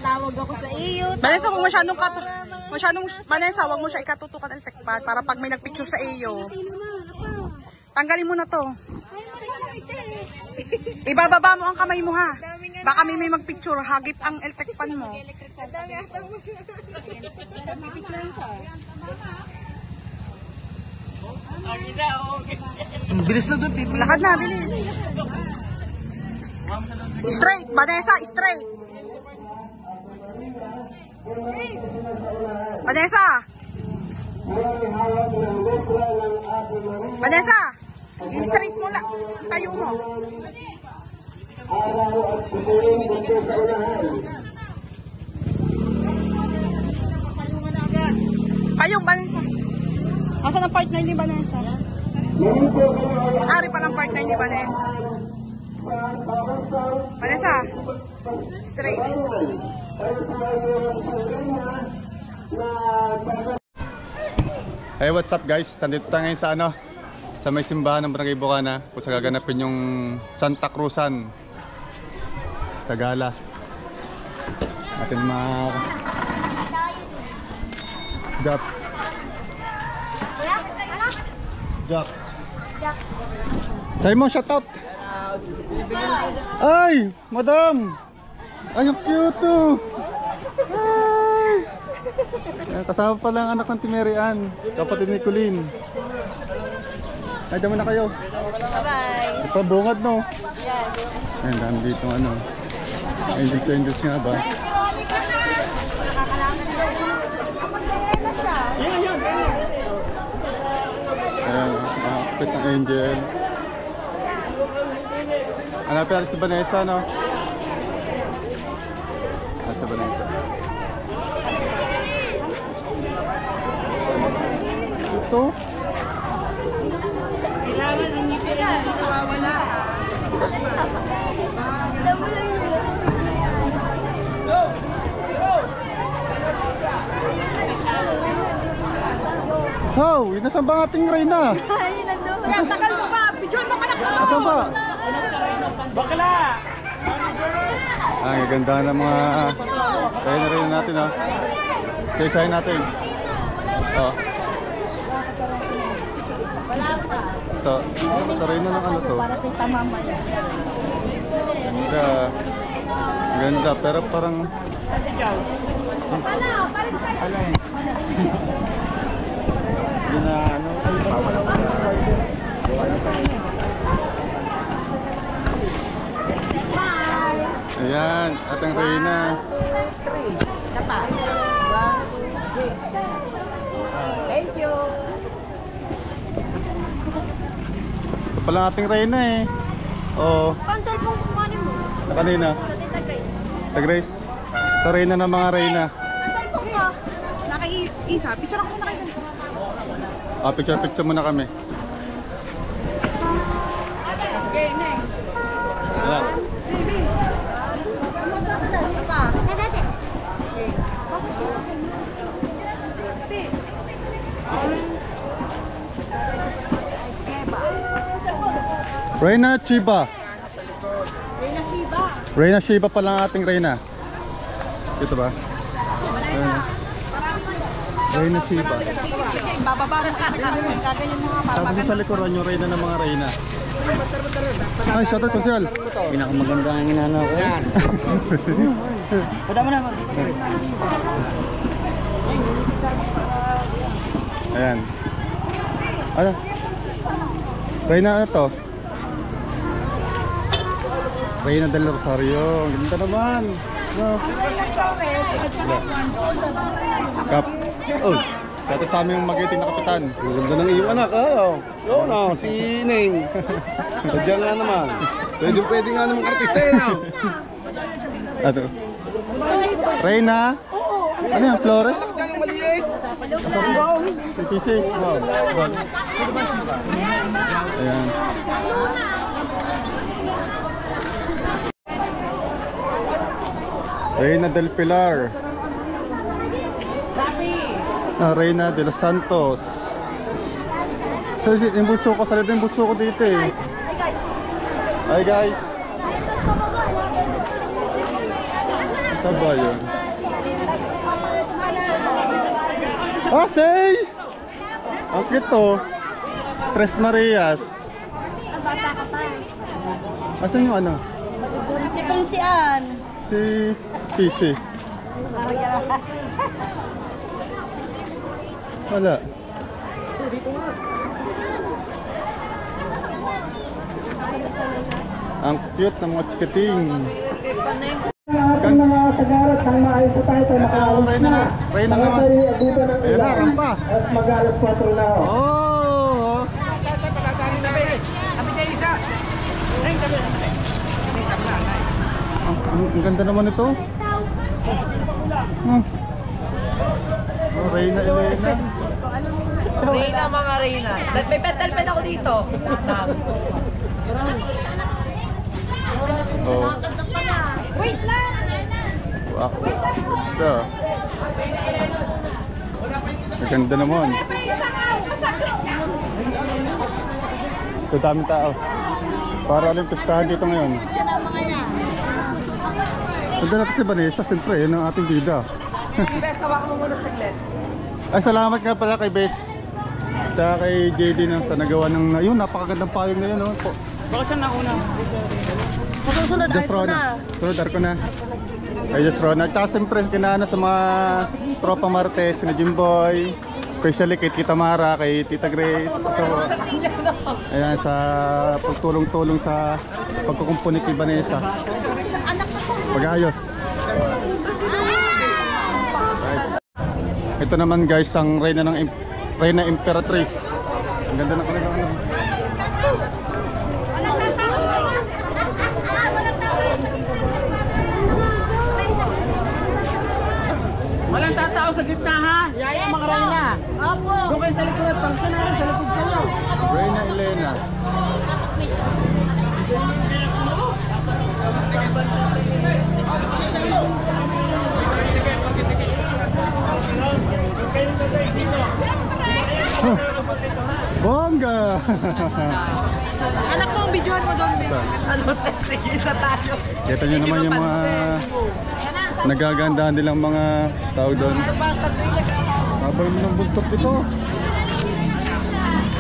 [SPEAKER 6] Tawag ako sa iyo.
[SPEAKER 1] Vanessa, kung Vanessa, wag mo siya ikatutukan ng tekpad para pag may nagpicture sa iyo. Tanggalin mo na to. Ibababa mo ang kamay mo ha. Baka may magpicture, hagip ang eltekpan mo.
[SPEAKER 2] Bilis na doon, people.
[SPEAKER 1] Lakad na, bilis. Straight, Vanessa, straight. Vanessa. Vanessa, straight mo lang. Tayo mo. Payong, Vanessa. Asan ang partner ni Vanessa? Ari palang partner ni Vanessa. Vanessa, straight.
[SPEAKER 3] Hey, what's up guys? Nandito tayo ngayon sa sa may simbahan ng Barangay Bukana kung sa gaganapin yung Santa Cruzan sagala. Ating mga Japs. Simon, shout out. Ay, madam. Ay, ang cute oh. Ay. Kasama pala ang anak ng Timerian, kapatid ni Colleen. Ay, damo na kayo.
[SPEAKER 6] Bye-bye.
[SPEAKER 3] Pabungad no?
[SPEAKER 6] Yes.
[SPEAKER 3] Ayun, dami dito Angels nga ba? Ayan, kapit ng angel. Hanapin natin si Vanessa, no? Si Vanessa. Ito?
[SPEAKER 1] Kailangan ang ngipin na hindi nawawala.
[SPEAKER 3] Oh, inasan ba ang ating Reyna?
[SPEAKER 6] Ay, nandun.
[SPEAKER 1] Kaya tagal mo ba? Bidyoan mo anak mo to.
[SPEAKER 3] Asan ba?
[SPEAKER 2] Bakla!
[SPEAKER 3] Ang ganda ng mga kaya na rin natin ha. Kaysahin natin. Oh. Ito rin na ng ano to. Ganda pero parang hindi na ano. Ayan, at ang Reyna.
[SPEAKER 1] Isa pa. Thank you.
[SPEAKER 3] Ito pala ang ating Reyna eh. Oo.
[SPEAKER 6] Ang cellphone ko kumanin mo.
[SPEAKER 3] Kanina.
[SPEAKER 6] Sa Tita Grace.
[SPEAKER 3] Tag-Grace. Ito Reyna ng mga Reyna.
[SPEAKER 6] Ang cellphone ko.
[SPEAKER 1] Naka-isa. Picture ako muna kayo dun.
[SPEAKER 3] Picture muna kami.
[SPEAKER 1] Okay, Neng.
[SPEAKER 3] Ayan.
[SPEAKER 1] Baby. Ano sa ito dahil? Ano pa? Okay. Ti.
[SPEAKER 3] Reyna Chiba.
[SPEAKER 1] Reyna Shiba.
[SPEAKER 3] Reyna Shiba pala ang ating Reyna. Dito ba? Reyna Shiba.
[SPEAKER 1] Bababa mo ka. Gaganyan mo nga.
[SPEAKER 3] Tapos sa likuran yung Reyna ng mga Reyna. Ay, shout out social.
[SPEAKER 2] Pinakamaganda ang inano ko. Yan. Pata mo naman.
[SPEAKER 3] Ayan. Ano? Reyna ano to? Reyna del Rosario. Ang ganda naman. No. Kap. Oh. Ito sa aming magiting na kapitan.
[SPEAKER 7] Ang ganda ng iyong anak, ah. Oo na, si Neng. Sadya nga naman. Pwede nga namang artista yan, ah.
[SPEAKER 3] Ito. Reyna. Ano yan, Flores? Si PC. Wow. Ayan. Reyna del Pilar. Reyna de los Santos. So, yung bunso ko, salita yung bunso ko dito eh. Hi guys. Saan ba yun? Say! Ang cute to. Tres Marias. Asan yung ano?
[SPEAKER 5] Si Prinsian.
[SPEAKER 3] Si PC. Wala. Ang cute ng mga chikiting.
[SPEAKER 8] Mga tagarat ng maayos po tayo
[SPEAKER 3] Ito, Reyna na. Reyna naman. Ayan na, rampa.
[SPEAKER 8] at mag-alas 4 na ako.
[SPEAKER 3] Oh! Ang ganda naman ito. Oh, Reyna Elena.
[SPEAKER 1] Reyna, mga Reyna. May petal pen ako dito.
[SPEAKER 3] Oh.
[SPEAKER 5] Wait lang!
[SPEAKER 3] Wow. Ito. Ang ganda naman. Ito daming tao. Para aling pistahan dito ngayon. Pagka natin si Vanessa, siyempre, yun ang ating bida.
[SPEAKER 1] Bes, hawak mo muna saglit.
[SPEAKER 3] Ay, salamat nga pala kay Bes. Sa kay JD na sa nagawa ng, ayun, napakagandang payong na yun. Oh.
[SPEAKER 2] Baka siya nauna.
[SPEAKER 5] Masusunod
[SPEAKER 3] Just Rona. Sunod arko na. Ay, Just Rona. At saka siyempre, kinana sa mga tropa Martes, sina Jimboy, especially kay Tita Mara, kay Tita Grace. So, ayan, sa pagtulong-tulong sa pagkukumpuni kay Vanessa. Pag-ayos. Ito naman guys, ang Reyna ng Reyna Imperatrice. Ang ganda ng kanilang ano.
[SPEAKER 8] Walang tatao sa gitna ha. Yaya mga Reyna. Opo. Doon kayo sa likod at funksyonario sa likod kayo.
[SPEAKER 3] Reyna Elena. Bongga!
[SPEAKER 1] Anak mo, videoan mo doon. Ano, sige tayo.
[SPEAKER 3] Kita nyo naman yung mga nagagandahan nilang mga tao doon. Habal mo ng buntot dito.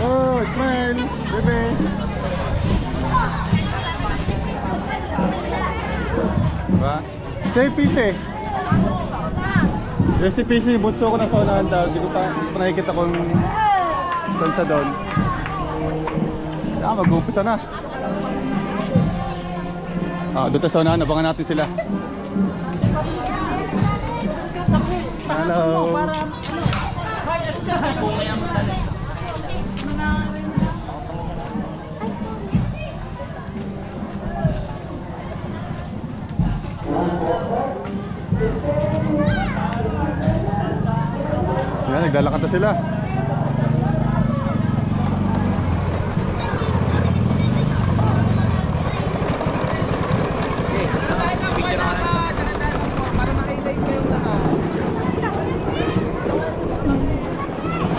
[SPEAKER 3] Oh, smile! Bebe! Diba? Say PC! Yung si PC, bunso ko na sa unahan daw. Hindi ko pa nakikita kung saan sa doon. Mag-uumpisa na. Doon tayo sa unahan, abangan natin sila. Hello! Yan, naglalakad na sila.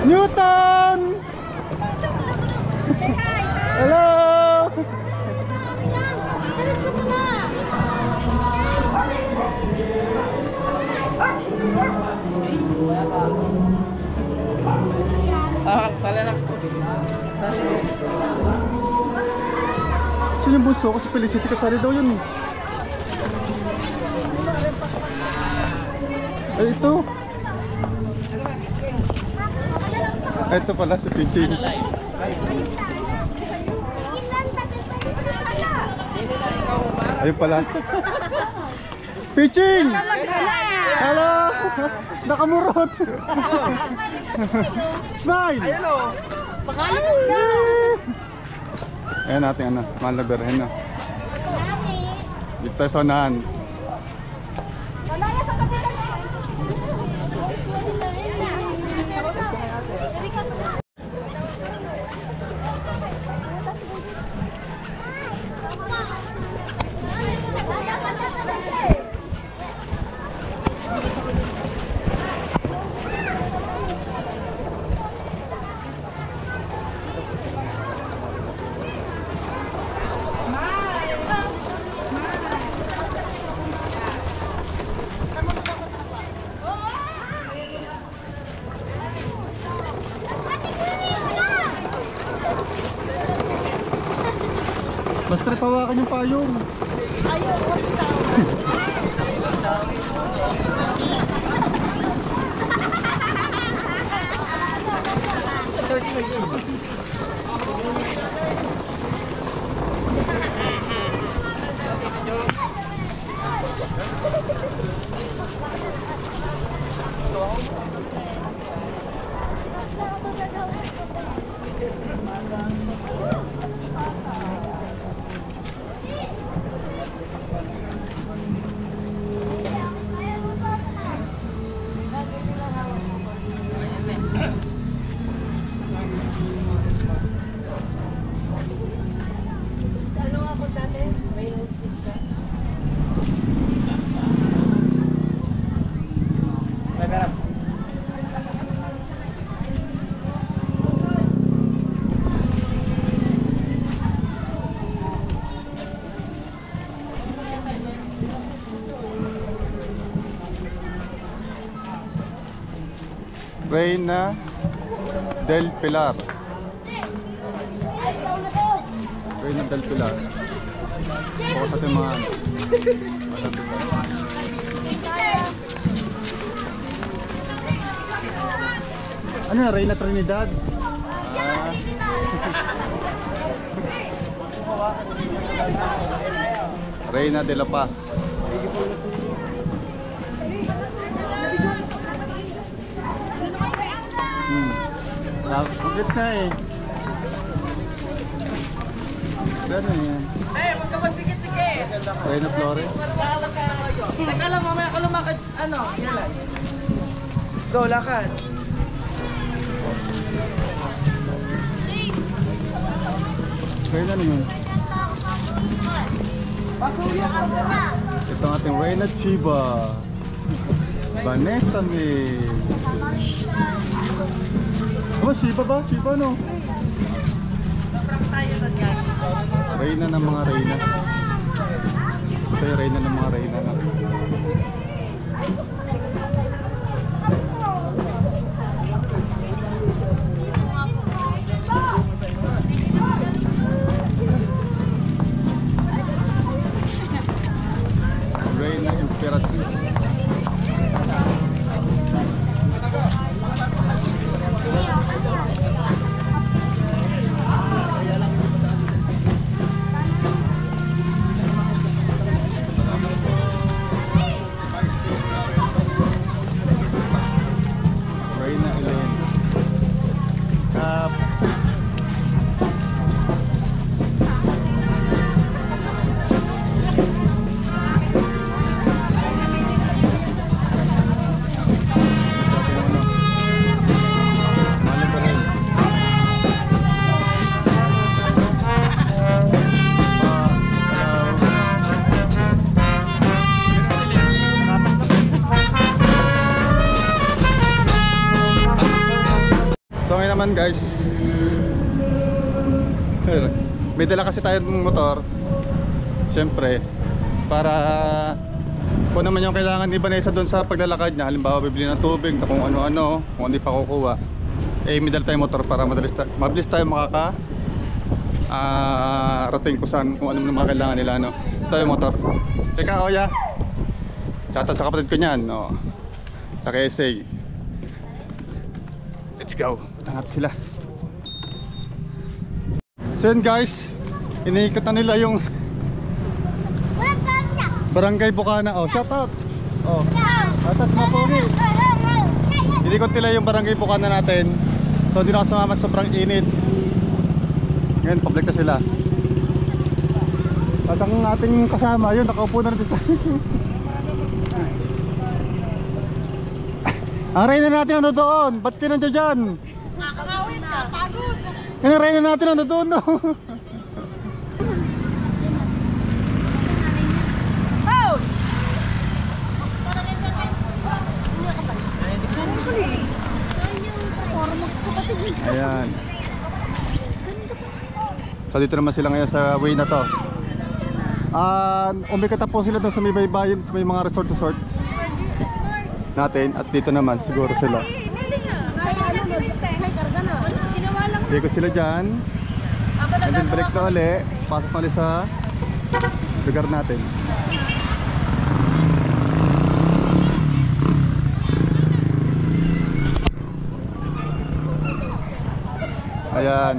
[SPEAKER 3] Newton! Hello!
[SPEAKER 5] Diretso mo na!
[SPEAKER 3] Sino yung bunso ko sa Felicity Kasari daw yun eh. Ay, ito. Ito pala si Piching. Ayun pala. Pitching! Hello! Nakamurot! Smile!
[SPEAKER 1] Ayan o.
[SPEAKER 3] Ayan natin ano, malaber. Ayan o. Dito tayo sa unahan. Mas tripawakan yung payong. Reina del Pilar. Reina del Pilar. Bukas natin mga ano na, Reina Trinidad? Reina de la Paz. Complete na eh. Gano'n yan.
[SPEAKER 1] Eh, huwag ka magdikit-dikit.
[SPEAKER 3] Reina Flores.
[SPEAKER 1] Teka lang, mamaya ka lumakad. Ano? Yan lang. Go, lakad.
[SPEAKER 3] Reina ano yun? Ito ang ating Reina Chiba. Vanessa May. Oh, Shiba ba? Shiba no? Reyna ng mga Reyna. Ito yung Reyna ng mga Reyna na. Reyna Imperatriz. So ngayon naman guys, may dala kasi tayong motor. Siyempre, para kung naman yung kailangan ni Vanessa doon sa paglalakad niya, halimbawa bibili ng tubig na kung ano-ano, kung ano pa kukuha, eh may dala tayong motor para mabilis tayo makaka rating kung saan, kung ano mga kailangan nila, no? Ito yung motor. Teka, Oya, shoutout sa kapatid ko niyan, no? Sa KSA. Let's go. Punta natin sila. So yun guys, iniikot na nila yung Barangay Bukana. Oh, shout out. Oh. Atas mga pogi. Inikot nila yung Barangay Bukana natin. So hindi na ako sumama, sobrang init. Ngayon, public na sila. At ang ating kasama, yun, nakaupo na rin dito. Ang reyna natin nando doon. Ba't kayo nandiyan dyan?
[SPEAKER 1] Nakakawin ka, pagod.
[SPEAKER 3] Yan ang reyna natin nando doon, no? Ayan. So dito naman sila ngayon sa way na to. Umikata po sila doon sa may baybayin, sa may mga resorts natin. At dito naman siguro sila. Dito sila dyan. And then balik na ulit. Pasok na ulit sa lugar natin. Ayan.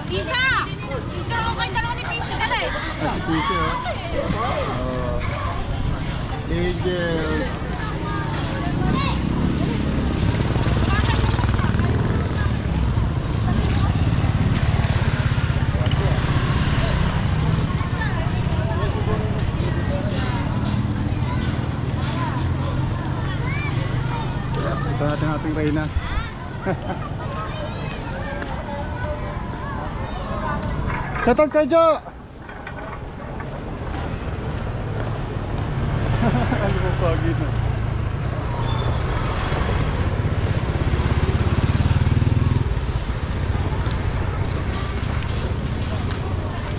[SPEAKER 1] Isa! Ikaw kay dalawa ni Pisa ka eh.
[SPEAKER 3] Si Puisi, oh. Angels. Ito natin ating reyna. Shoutout kay Jo! Ano mo pagi na?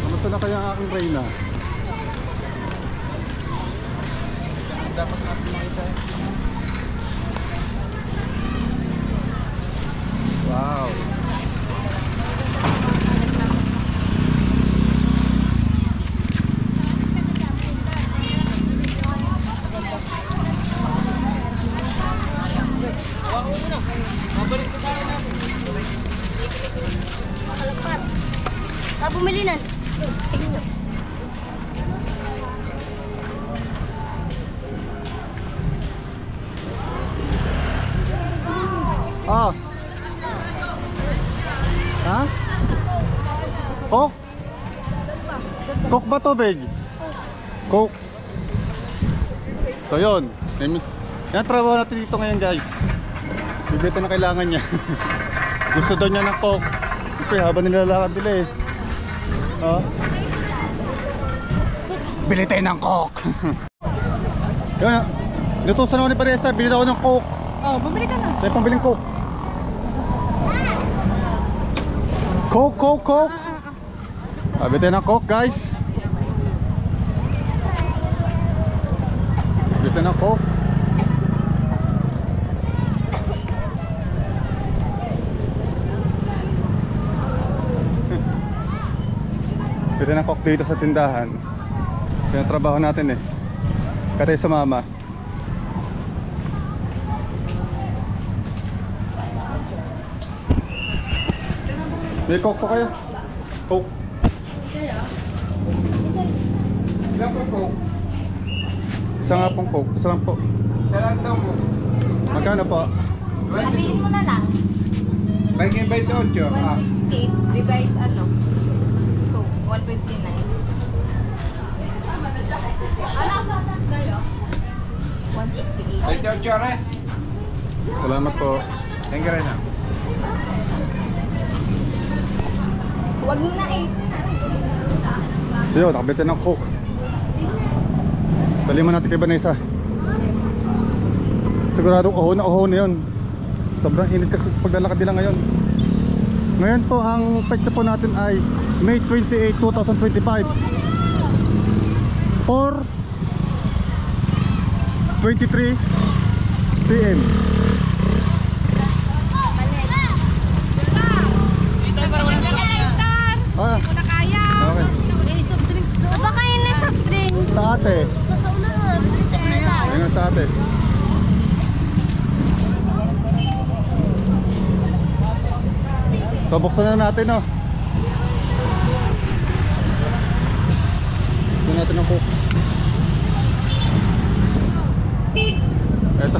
[SPEAKER 3] Kamusta na kaya ang aking reyna?
[SPEAKER 2] Dapat natin makita eh.
[SPEAKER 3] Wow!
[SPEAKER 4] Bumili na.
[SPEAKER 3] Ah. Ha? Coke? Coke ba tubig? Coke. So yun. Yan trabaho natin dito ngayon, guys. Bibito na kailangan niya. Gusto daw niya ng Coke. Siyempre habang nilalakad nila eh. Oh. Bili tayo ng Coke. Yun. Inutusan ako ni Vanessa. Bili daw ako ng Coke.
[SPEAKER 1] Oh, bumili ka na.
[SPEAKER 3] Sa'yo pambiling Coke. Coke, Coke, Coke. Sabi tayo ng Coke, guys. Sabi tayo ng Coke. Sabi tayo ng Coke dito sa tindahan. Yan ang trabaho natin eh. Kaya tayo sumama. May Coke pa kayo? Coke.
[SPEAKER 7] Ilan po po?
[SPEAKER 3] Isa nga pong Coke. Isa lang po.
[SPEAKER 7] Isa lang daw po.
[SPEAKER 3] Magkano po?
[SPEAKER 4] Sabihin mo na lang.
[SPEAKER 7] Bike 28.
[SPEAKER 4] 160 divide ano? 2, 159. 168.
[SPEAKER 7] 28 rin.
[SPEAKER 3] Salamat po.
[SPEAKER 7] Thank you rin na.
[SPEAKER 4] Huwag mo na eh.
[SPEAKER 3] So yun, nakabili ng Coke. Dali mo natin kay Vanessa. Siguradong uho na yun. Sobrang init kasi sa paglalakad nila ngayon. Ngayon po, ang petsa po natin ay May 28, 2025 4:23 PM. Ah,
[SPEAKER 1] Kung na kaya.
[SPEAKER 3] okay.
[SPEAKER 4] Baka yun na soft drinks.
[SPEAKER 3] Sa ate.
[SPEAKER 4] Sa unahan.
[SPEAKER 3] Ayun sa ate. So buksan na natin, no. Buksan natin ang cook. Eto.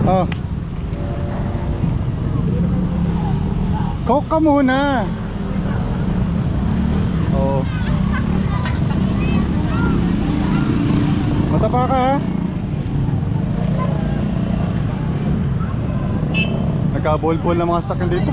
[SPEAKER 3] Oh. Coke ka muna. Oh. Matapa ka, ha? Nagka-bol-bol na mga sakyan dito.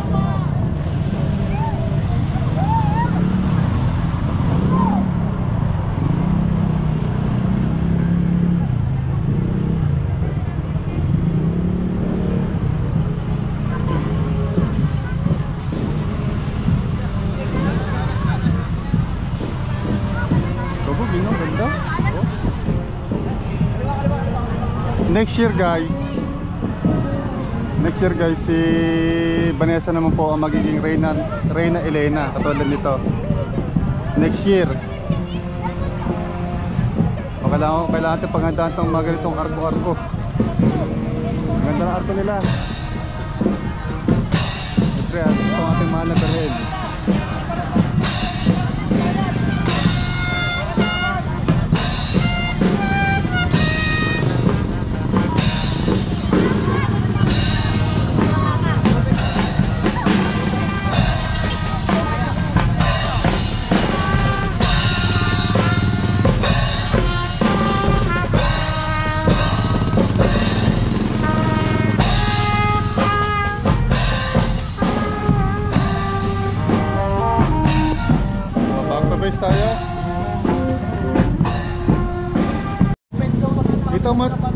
[SPEAKER 3] Next year guys, si Vanessa naman po ang magiging Reyna Elena, katulad nito. Next year. O kailangan natin paghandaan itong mga ganitong arko-arko. Ganda ng arko nila. Siyempre, ito ang ating mahal na dalhin. Tayo.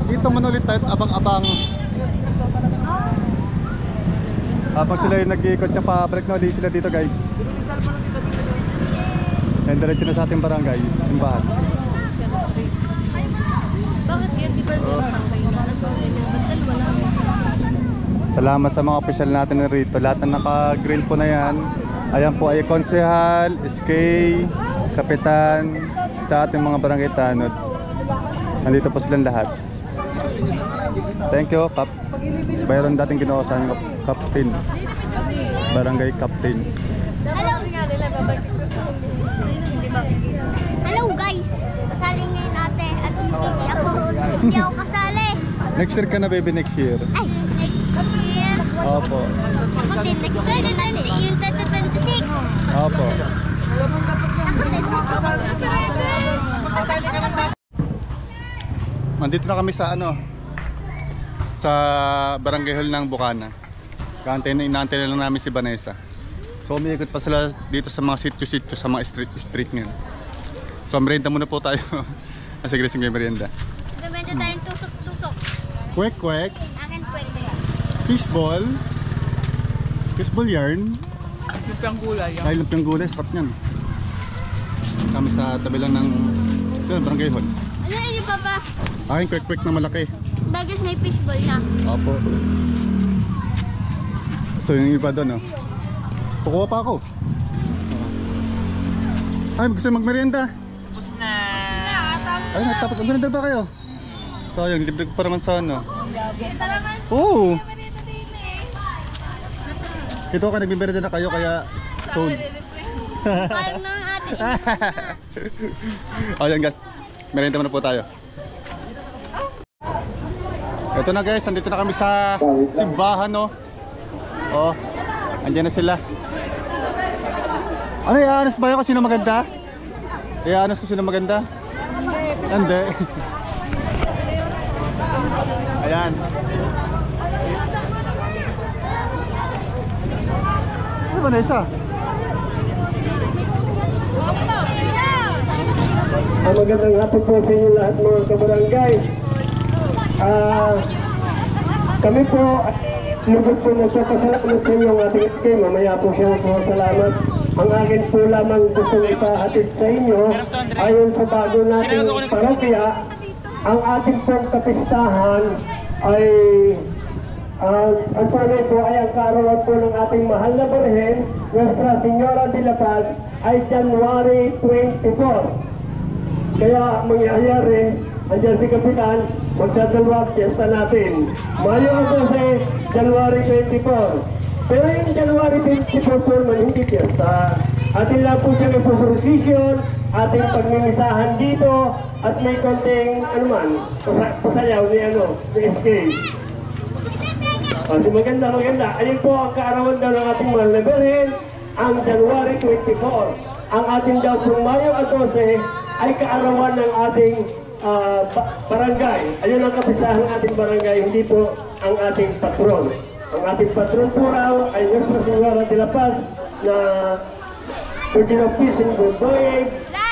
[SPEAKER 3] Dito man ulit tayo abang-abang. Habang sila yung nag-iikot niya pabalik na ulit sila dito, guys. And diretso na sa ating barangay, simbahan.
[SPEAKER 6] Bakit yan? Di ba
[SPEAKER 3] Salamat sa mga opisyal natin rito. Lahat na naka-green po na yan. Ayan po ay konsehal, SK, kapitan, sa ating mga barangay tanod. Nandito po silang lahat. Thank you, Kap. Bayron dating ginoosan, Captain. Barangay Captain.
[SPEAKER 4] Hello guys! Kasali ngayon ate at busy ako. Hindi ako kasali.
[SPEAKER 3] Next year ka na, baby, next year.
[SPEAKER 4] Ay, next year.
[SPEAKER 3] Opo.
[SPEAKER 4] Ako din next year na yung 2026.
[SPEAKER 3] Opo.
[SPEAKER 4] Ako din.
[SPEAKER 3] Nandito na kami sa sa barangay hall ng Bukana. Inaantay na lang namin si Vanessa. So umiikot pa sila dito sa mga sityo-sityo, sa mga street nila. So merienda muna po tayo. Sige, sige, merienda.
[SPEAKER 4] Gawin na tayong tusok-tusok.
[SPEAKER 3] Kwek-kwek.
[SPEAKER 4] Akin kwek.
[SPEAKER 3] Fishball. Fishball yarn.
[SPEAKER 1] Lumpiang gulay.
[SPEAKER 3] Ay, lumpiang gulay. Sarap niyan. Kami sa tabi lang ng barangay hall.
[SPEAKER 4] Ano yun, Papa?
[SPEAKER 3] Aking kwek-kwek na malaki.
[SPEAKER 4] Bagay may fishball na.
[SPEAKER 3] Opo. So yung iba doon, Kukuha pa ako. Ay, gusto magmerienda.
[SPEAKER 2] Tapos na.
[SPEAKER 3] Ay, natapos. Magmerienda ba kayo? Sayang, libre ko pa naman sa Oo. Ito ka, nagmimerienda na kayo, kaya phone.
[SPEAKER 4] Kaya ng ate.
[SPEAKER 3] Ayan guys, merienda muna po tayo. Ito na guys, nandito na kami sa simbahan, Oh, andyan na sila. Ano, i-anas ba yun kung sino maganda? I-anas kung sino maganda? Hindi. Ayan. Ano ba na isa?
[SPEAKER 9] Magandang hapon po sa inyo lahat mga kabarangay. Kami po lubos po nagpapasalamat sa inyo ang ating SK. Mamaya po siya po salamat. Ang akin po lamang gusto ipahatid sa inyo ayon sa bago nating parokya. Ang ating pong kapistahan ay ang tunay po ay ang kaarawan po ng ating mahal na Birhen, Nuestra Señora de la Paz, ay January 24. Kaya mangyayari andyan si Kapitan, magdadalawang piyesta natin. Mayo 12, January 24. Pero yung January 24 po naman hindi piyesta. Atin lang po siya may procession, ating pagmimisahan dito, at may konting, pasayaw ni SK. Di maganda. Ayun po ang kaarawan daw ng ating mahal na Birhen, ang January 24. Ang ating daw pong Mayo 12 ay kaarawan ng ating barangay. Ayun ang kapistahan ng ating barangay, hindi po ang ating patron. Ang ating patron po raw ay Nuestra Señora de la Paz na Virgin of Peace in Bumboy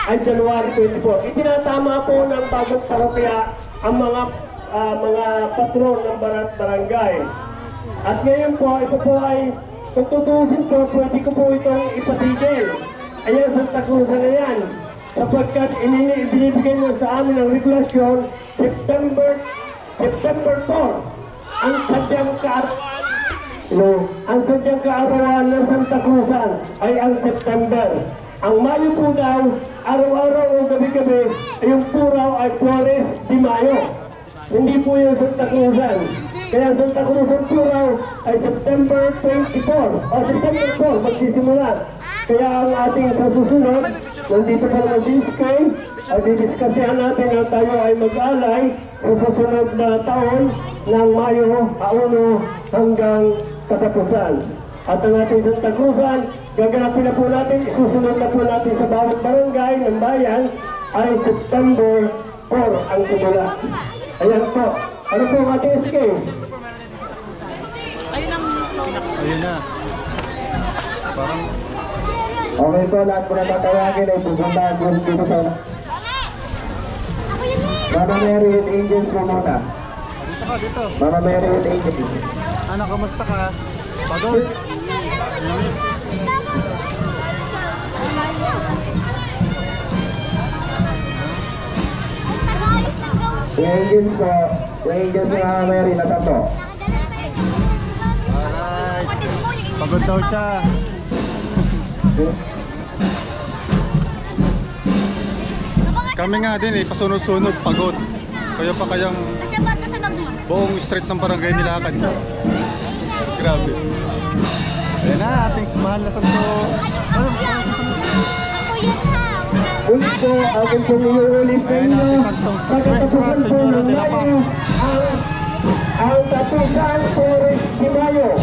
[SPEAKER 9] ay January 24. Itinatama po ng bagong parokya ang mga patron ng barangay. At ngayon po, ito po ay, kung tutusin po, pwede ko po itong ipatigil. Ayan, Santa Cruz na yan. Sapagkat binibigay nyo sa amin ang regulasyon, September 4, ang sadyang kaarawan ng Santa Cruzan ay ang September. Ang Mayo po daw, araw-araw o gabi-gabi, yung po raw ay Flores de Mayo. Hindi po yung Santa Cruzan. Kaya Santa Cruzan po raw ay September 24 o September 4 magsisimula. Kaya ang ating susunod, nandito pa naman din kay, ay didiskasyahan natin na tayo ay mag-alay sa susunod na taon ng Mayo 1 hanggang katapusan. At ang ating Santa Cruzan, gaganapin na po natin, isusunod na po natin sa bawat barangay ng bayan ay September 4 ang simula. Ayan po. Ano po ang ating SK?
[SPEAKER 3] Ayun na. Parang...
[SPEAKER 9] Okay po, lahat po na tatawagin ay pupuntahan po dito sa... Mama Mary with Angels po muna.
[SPEAKER 3] Dito.
[SPEAKER 9] Mama Mary with Angels.
[SPEAKER 3] Ano, kamusta ka? Pagod?
[SPEAKER 9] Yung Angels po, yung Angels ni Mama Mary na tatlo.
[SPEAKER 3] Alright. Pagod daw siya. Kami nga din pasunod-sunod, pagod. Kaya pa kayang buong street ng barangay nilakad. Grabe. Ayan na, ating mahal na santo.
[SPEAKER 9] Ulit po, aking pumiyulit sa inyo. Pagkatapusan po ng Mayo, ang Tapusan Flores de Mayo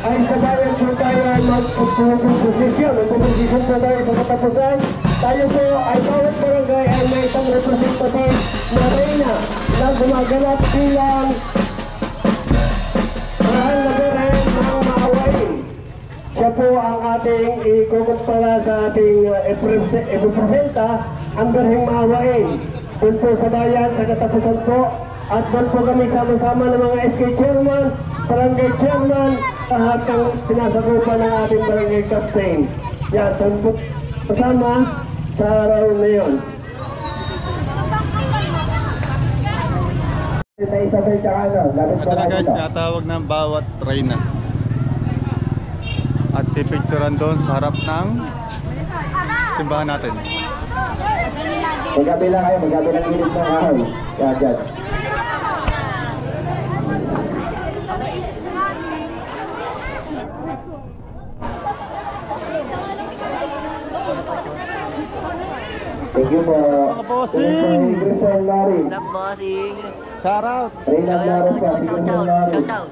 [SPEAKER 9] ay sa bayan po tayo mag-posisyon. Mag-posisyon po tayo sa katapusan. Tayo po ay bawat barangay ay may isang representative na reyna na gumaganap bilang mahal na Birhen ng Maawain. Siya po ang ating ikukumpara sa ating ipupresenta ang Birheng Maawain. Doon po sa bayan, sa katapusan po. At doon po kami sama-sama ng mga SK Chairman, Barangay Chairman, lahat ng sinasagupan ng ating Barangay Captain. Yan, doon po kasama sa araw na yun.
[SPEAKER 3] Ito na guys, tinatawag ng bawat reyna. At pipicturan doon sa harap ng simbahan natin.
[SPEAKER 9] Magkabila kayo, magkabilang gilid ng kahoy. Yan, yan. Thank you po.
[SPEAKER 3] Mga bossing!
[SPEAKER 9] Griffon Lawrence.
[SPEAKER 5] What's up, bossing?
[SPEAKER 3] Shout out!
[SPEAKER 9] Reyna Lawrence po.
[SPEAKER 5] Ciao, ciao. Ciao, ciao.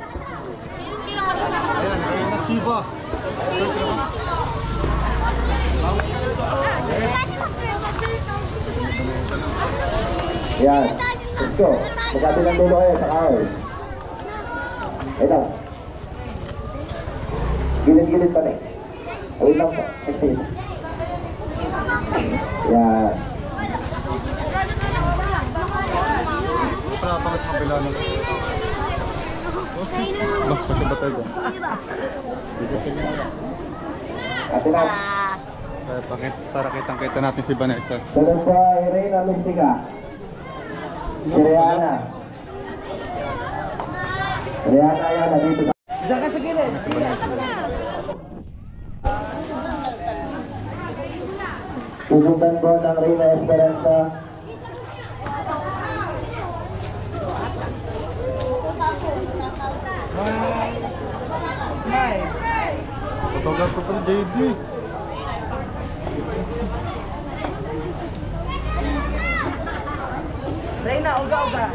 [SPEAKER 3] Ayan, Reyna Shiva.
[SPEAKER 9] Yan. Let's go. Magkabilang dulo kayo sa kahoy. Ito. Gilid-gilid pa rin. Awin lang po. Yan.
[SPEAKER 3] Para sa kabila ng... Bah, kasi ba tayo?
[SPEAKER 9] Ate na.
[SPEAKER 3] Para kitang-kita natin si Vanessa.
[SPEAKER 9] Sunod po ay Reyna Mystica. Si Rihanna. Rihanna yan, nandito na. Diyan ka sa gilid. Susundan po ng Reyna Esperanza.
[SPEAKER 3] lugar ko pala, JD.
[SPEAKER 1] Reyna, uga.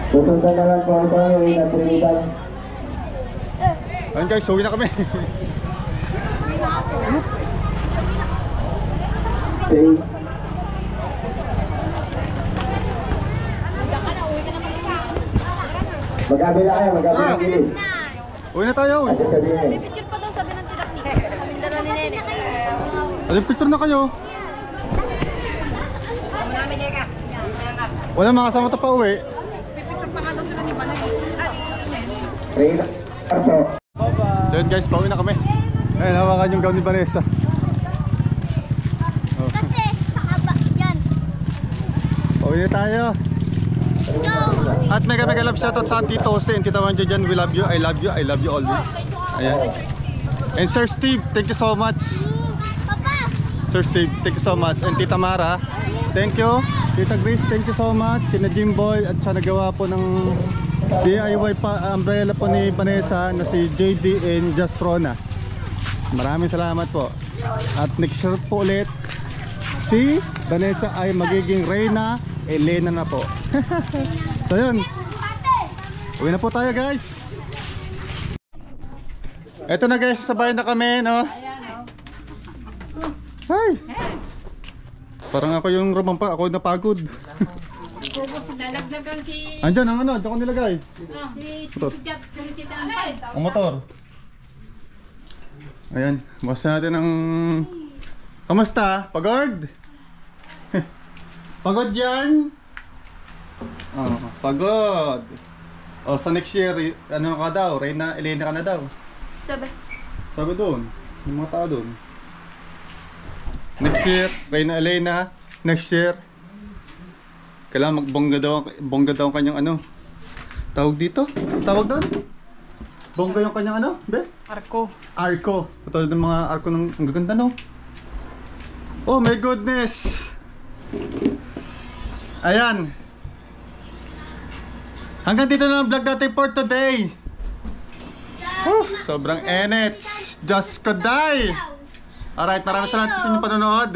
[SPEAKER 9] Pupunta na lang po ito, Reyna Trinidad.
[SPEAKER 3] Ayun guys, uwi na kami.
[SPEAKER 9] Okay. Magkabila kayo, magkabila kayo.
[SPEAKER 3] Uwi na tayo.
[SPEAKER 9] At sabihin.
[SPEAKER 5] Picture pa daw sabi ng tinak ni. Kaming dalawa ni Nene.
[SPEAKER 3] Ano, picture na kayo. Wala mga kasama to pa uwi.
[SPEAKER 1] Picture pa nga daw sila ni Banay.
[SPEAKER 9] Reyna. Arso.
[SPEAKER 3] So yun guys, pauwi na kami. Ayun, hawakan yung gown ni Vanessa. Oh.
[SPEAKER 4] Kasi, pakaba, yan.
[SPEAKER 3] Pauwi na tayo.
[SPEAKER 4] Go!
[SPEAKER 3] At mega love shoutout sa Auntie Tose and Tita Wanjo dyan. We love you, I love you, I love you always. Ayan. And Sir Steve, thank you so much.
[SPEAKER 4] Papa!
[SPEAKER 3] Sir Steve, thank you so much. And Tita Mara, thank you. Tita Grace, thank you so much. Kina Jimboy at siya nagawa po ng DIY umbrella po ni Vanessa na si JD and Jastrona. Maraming salamat po. At next year po ulit, si Vanessa ay magiging Reyna Elena na po. So yun, uwi na po tayo guys. Eto na guys, sabay na kami, no? Hi! Parang ako yung rumampa, ako napagod. Andyan ang ano, dyan ko nilagay. Motor. Ang motor. Ayan, bukas natin ang... Kamusta? Pagod? Pagod yan? Oh, pagod. O sa next year, ano ka daw? Reyna Elena ka na daw. Sabi doon, yung mga tao doon. Next year, Reyna Elena. Next year. Kailangan magbongga daw ang kanyang ano. Tawag dito? Tawag doon? Bongga yung kanyang ano? Be?
[SPEAKER 1] Arko.
[SPEAKER 3] Arko. Katulad ng mga arko ng ang gaganda, no? Oh my goodness! Ayan. Hanggang dito na ang vlog natin for today. Sobrang enets. Just kaday. Alright, maraming salamat sa inyong panonood.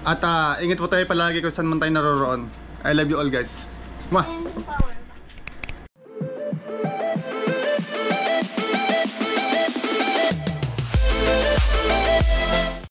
[SPEAKER 3] At ingat po tayo palagi kung saan man tayo naroroon. I love you all guys. Mwah!
[SPEAKER 4] Power.